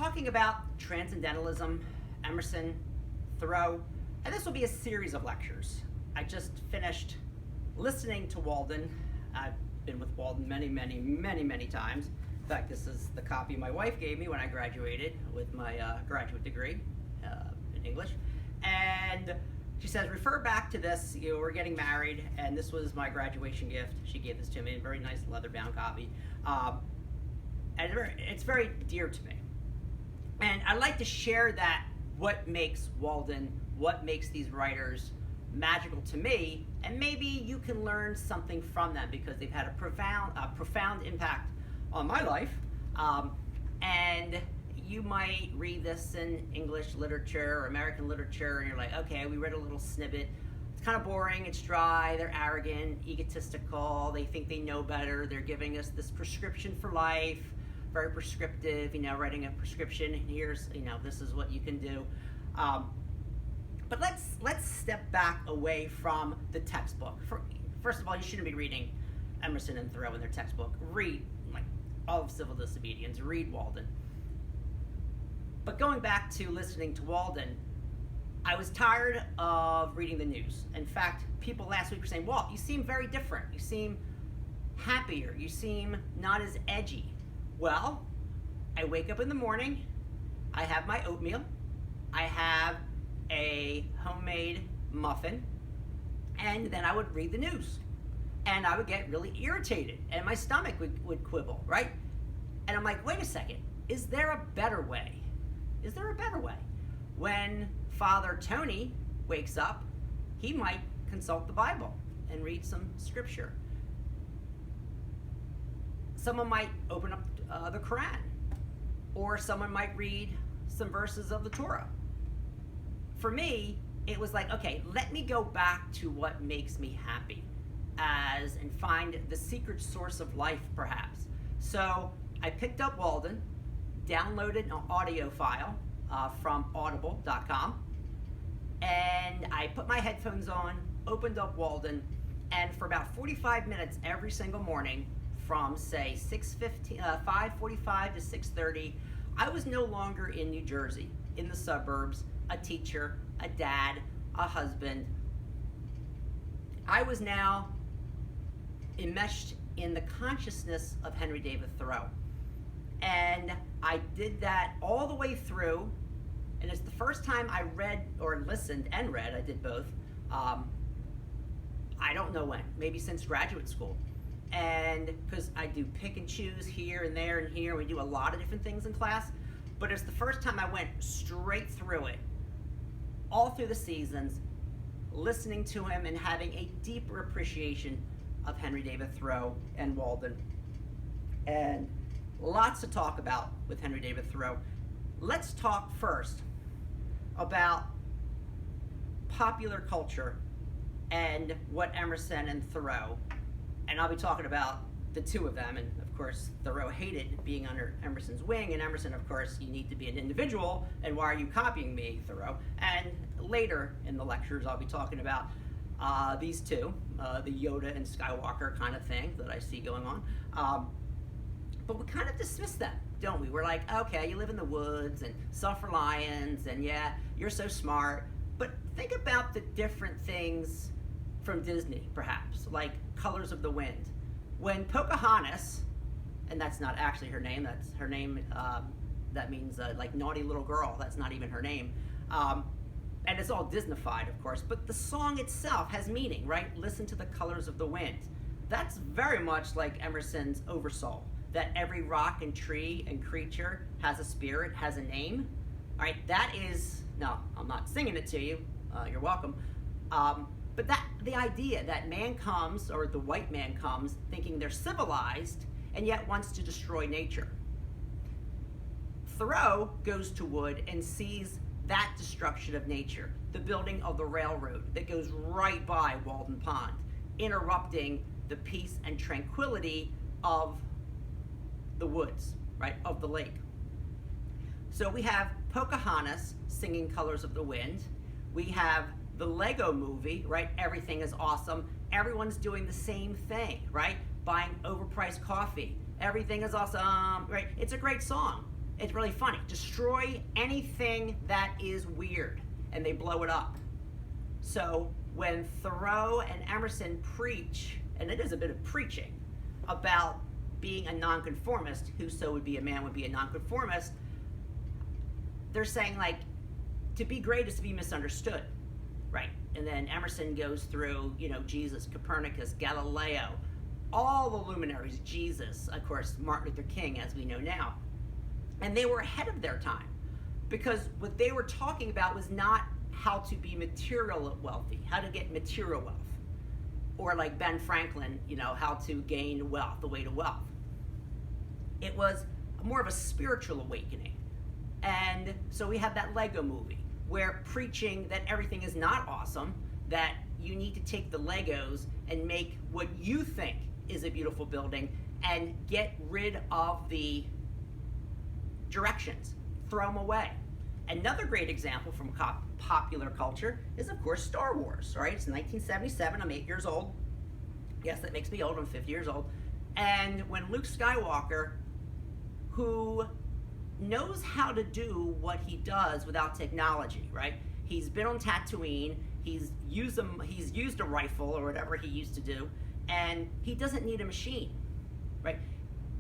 talking about transcendentalism, Emerson, Thoreau, and this will be a series of lectures. I just finished listening to Walden. I've been with Walden many times. In fact, this is the copy my wife gave me when I graduated with my graduate degree in English. And she says, refer back to this. We're getting married, and this was my graduation gift. She gave this to me, a very nice leather-bound copy. And it's very dear to me. And I'd like to share that, what makes Walden, what makes these writers magical to me, and maybe you can learn something from them because they've had a profound impact on my life. And you might read this in English literature or American literature, and you're like, okay, we read a little snippet. It's kind of boring, it's dry, they're arrogant, egotistical, they think they know better, they're giving us this prescription for life, very prescriptive, writing a prescription, here's, this is what you can do. But let's step back away from the textbook. First of all, you shouldn't be reading Emerson and Thoreau in their textbook. Read, all of Civil Disobedience, read Walden. But going back to listening to Walden, I was tired of reading the news. In fact, people last week were saying, Walt, you seem very different. You seem happier. You seem not as edgy. Well, I wake up in the morning, I have my oatmeal, I have a homemade muffin, and then I would read the news. And I would get really irritated, and my stomach would quibble, right? And I'm like, wait a second, is there a better way? Is there a better way? When Father Tony wakes up, he might consult the Bible and read some scripture. Someone might open up the Quran, or someone might read some verses of the Torah. For me, it was like, okay, let me go back to what makes me happy and find the secret source of life, perhaps. So I picked up Walden, downloaded an audio file from audible.com, and I put my headphones on, opened up Walden, and for about 45 minutes every single morning, from say 5:45 to 6:30, I was no longer in New Jersey, in the suburbs, a teacher, a dad, a husband. I was now enmeshed in the consciousness of Henry David Thoreau. And I did that all the way through, and it's the first time I read or listened and read, I did both, I don't know when, maybe since graduate school. And because I do pick and choose here and there and here, we do a lot of different things in class, but it's the first time I went straight through it, all through the seasons, listening to him and having a deeper appreciation of Henry David Thoreau and Walden. And lots to talk about with Henry David Thoreau. Let's talk first about popular culture and what Emerson and Thoreau, and I'll be talking about the two of them, and of course Thoreau hated being under Emerson's wing, and Emerson, of course, you need to be an individual, and why are you copying me, Thoreau? And later in the lectures I'll be talking about these two, the Yoda and Skywalker kind of thing that I see going on. But we kind of dismiss them, don't we? We're like, okay, you live in the woods and self-reliance, and yeah, you're so smart. But think about the different things from Disney, perhaps, like Colors of the Wind. When Pocahontas, and that's not actually her name, that's her name, that means like naughty little girl, that's not even her name. And it's all Disneyfied, of course, but the song itself has meaning, right? Listen to the colors of the wind. That's very much like Emerson's Oversoul, that every rock and tree and creature has a spirit, has a name. All right, that is, no, I'm not singing it to you, you're welcome. But the idea that man comes, or the white man comes, thinking they're civilized, and yet wants to destroy nature. Thoreau goes to Wood and sees that destruction of nature, the building of the railroad that goes right by Walden Pond, interrupting the peace and tranquility of the woods, right, of the lake. So we have Pocahontas singing Colors of the Wind. We have the Lego movie, right? Everything is awesome. Everyone's doing the same thing, right? Buying overpriced coffee. Everything is awesome, right? It's a great song. It's really funny. Destroy anything that is weird, and they blow it up. So when Thoreau and Emerson preach, and it is a bit of preaching, about being a nonconformist, whoso would be a man would be a nonconformist, they're saying, like, to be great is to be misunderstood, right? And then Emerson goes through, Jesus, Copernicus, Galileo, all the luminaries, Jesus, of course, Martin Luther King, as we know now. And they were ahead of their time, because what they were talking about was not how to be material wealthy, how to get material wealth, or like Ben Franklin, how to gain wealth, the way to wealth. It was more of a spiritual awakening. And so we have that Lego movie where preaching that everything is not awesome, that you need to take the Legos and make what you think is a beautiful building and get rid of the directions, throw them away. Another great example from popular culture is, of course, Star Wars, right? It's 1977, I'm 8 years old. Yes, that makes me old, I'm 50 years old. And when Luke Skywalker, who knows how to do what he does without technology, right? He's been on Tatooine, he's used a rifle or whatever he used to do, and he doesn't need a machine, right?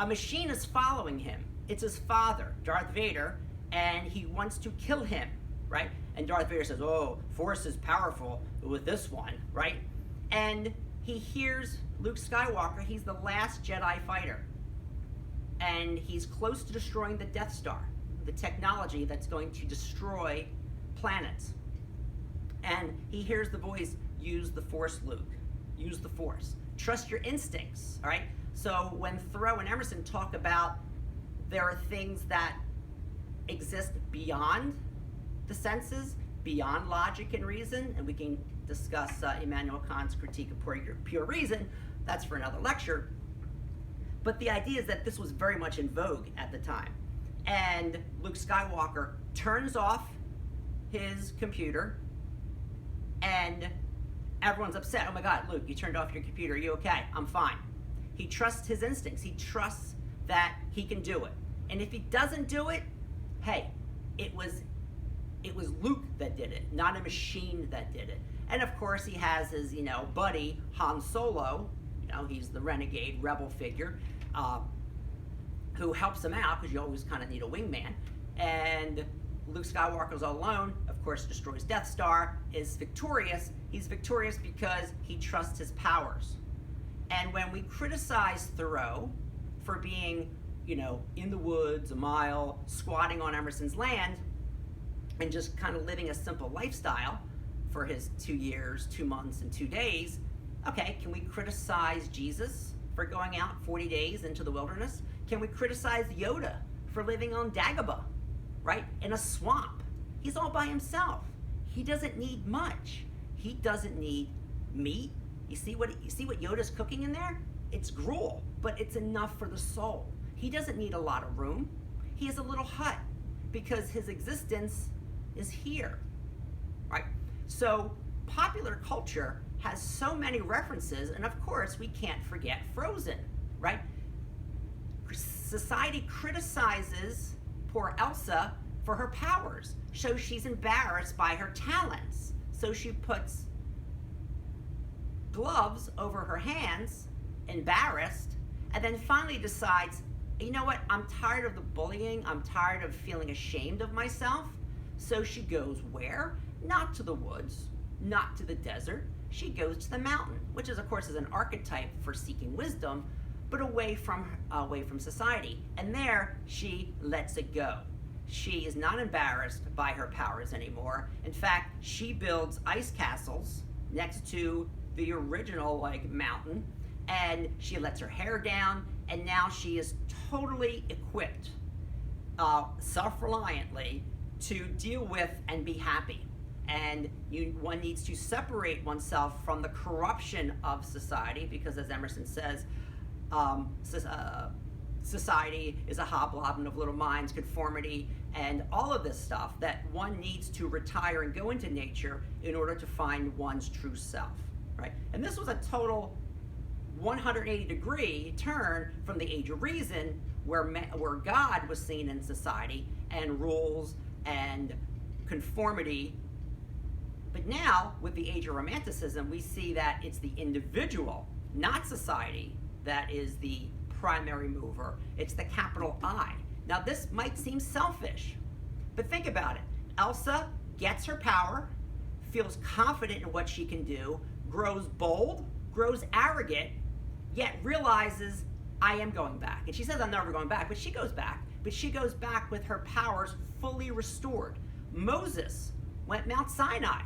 A machine is following him. It's his father, Darth Vader, and he wants to kill him, right? And Darth Vader says, oh, Force is powerful with this one, right? And he hears Luke Skywalker, he's the last Jedi fighter. And he's close to destroying the Death Star, the technology that's going to destroy planets. And he hears the voice, use the Force, Luke. Use the Force. Trust your instincts, all right? So when Thoreau and Emerson talk about there are things that exist beyond the senses, beyond logic and reason, and we can discuss Immanuel Kant's critique of pure reason, that's for another lecture. But the idea is that this was very much in vogue at the time. And Luke Skywalker turns off his computer, and everyone's upset. Oh my God, Luke, you turned off your computer. Are you okay? I'm fine. He trusts his instincts. He trusts that he can do it. And if he doesn't do it, hey, it was Luke that did it, not a machine that did it. And of course, he has his, buddy Han Solo. He's the renegade rebel figure who helps him out, because you always kind of need a wingman. And Luke Skywalker's all alone, of course, destroys Death Star, is victorious. He's victorious because he trusts his powers. And when we criticize Thoreau for being, in the woods, a mile, squatting on Emerson's land, and just kind of living a simple lifestyle for his 2 years, 2 months, and 2 days, okay, can we criticize Jesus for going out 40 days into the wilderness? Can we criticize Yoda for living on Dagobah, right, in a swamp? He's all by himself. He doesn't need much. He doesn't need meat. You see what Yoda's cooking in there? It's gruel, but it's enough for the soul. He doesn't need a lot of room. He has a little hut because his existence is here, right? So popular culture has so many references, and of course we can't forget Frozen, right? Society criticizes poor Elsa for her powers, so she's embarrassed by her talents. So she puts gloves over her hands, embarrassed, and then finally decides, you know what, I'm tired of the bullying, I'm tired of feeling ashamed of myself. So she goes where? Not to the woods, not to the desert. She goes to the mountain, which is, of course, is an archetype for seeking wisdom, but away from society. And there, she lets it go. She is not embarrassed by her powers anymore. In fact, she builds ice castles next to the original mountain, and she lets her hair down, and now she is totally equipped, self-reliantly, to deal with and be happy. And one needs to separate oneself from the corruption of society, because as Emerson says, society is a hobgoblin of little minds, conformity, and all of this stuff, that one needs to retire and go into nature in order to find one's true self, right? And this was a total 180-degree turn from the Age of Reason, where God was seen in society and rules and conformity. But now, with the age of Romanticism, we see that it's the individual, not society, that is the primary mover. It's the capital I. Now, this might seem selfish, but think about it. Elsa gets her power, feels confident in what she can do, grows bold, grows arrogant, yet realizes, I am going back. And she says, I'm never going back, but she goes back. But she goes back with her powers fully restored. Moses went Mount Sinai,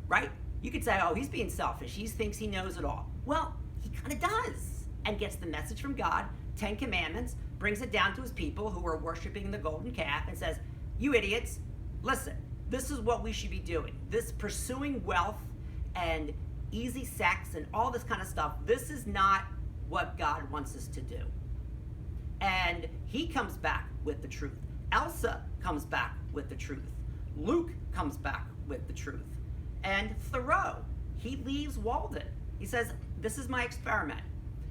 right? You could say, oh, he's being selfish. He thinks he knows it all. Well, he kind of does. And gets the message from God, 10 Commandments, brings it down to his people who are worshiping the golden calf and says, you idiots, listen, this is what we should be doing. This pursuing wealth and easy sex and all this kind of stuff, this is not what God wants us to do. And he comes back with the truth. Elsa comes back with the truth. Luke comes back with the truth. And Thoreau, he leaves Walden. He says, this is my experiment.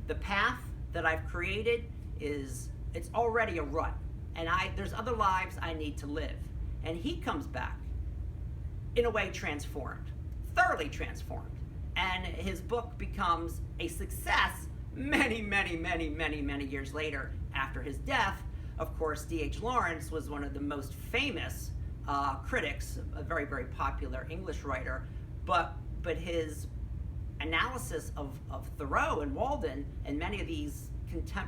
The path that I've created it's already a rut. And there's other lives I need to live. And he comes back, in a way, transformed, thoroughly transformed. And his book becomes a success many, many, many, many, many years later after his death. Of course, D.H. Lawrence was one of the most famous critics, a very, very popular English writer, but his analysis of Thoreau and Walden and many of these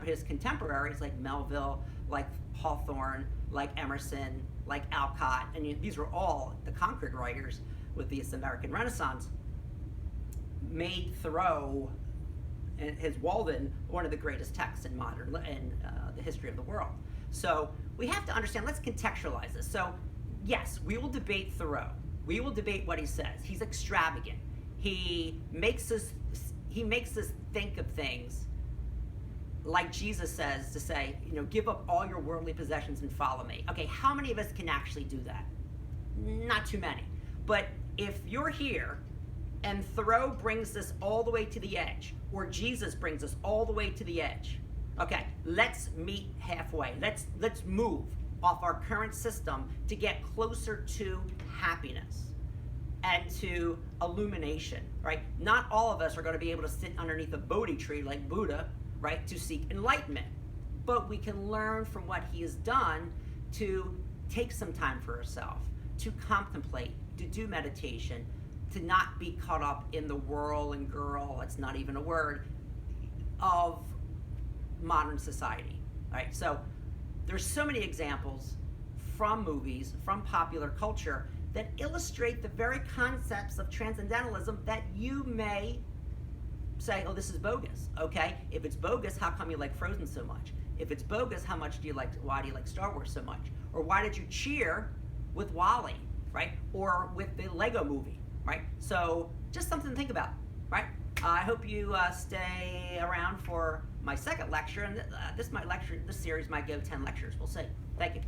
his contemporaries like Melville, like Hawthorne, like Emerson, like Alcott, and these were all the Concord writers with this American Renaissance, made Thoreau and his Walden one of the greatest texts in the history of the world. So we have to understand, let's contextualize this. So yes, we will debate Thoreau. We will debate what he says. He's extravagant. He makes us think of things like Jesus says, to say, give up all your worldly possessions and follow me. Okay, how many of us can actually do that? Not too many. But if you're here and Thoreau brings us all the way to the edge, or Jesus brings us all the way to the edge, okay, let's meet halfway. Let's move off our current system to get closer to happiness and to illumination, right? Not all of us are going to be able to sit underneath a Bodhi tree like Buddha, right, to seek enlightenment. But we can learn from what he has done to take some time for ourselves, to contemplate, to do meditation, to not be caught up in the whirl and girl, it's not even a word, of modern society, right? So there's so many examples from movies, from popular culture, that illustrate the very concepts of transcendentalism that you may say, oh, this is bogus. Okay, if it's bogus, how come you like Frozen so much? If it's bogus, why do you like Star Wars so much? Or why did you cheer with WALL-E, right? Or with the Lego movie, right? So just something to think about, right? I hope you stay around for my second lecture, and this series might go 10 lectures. We'll see. Thank you.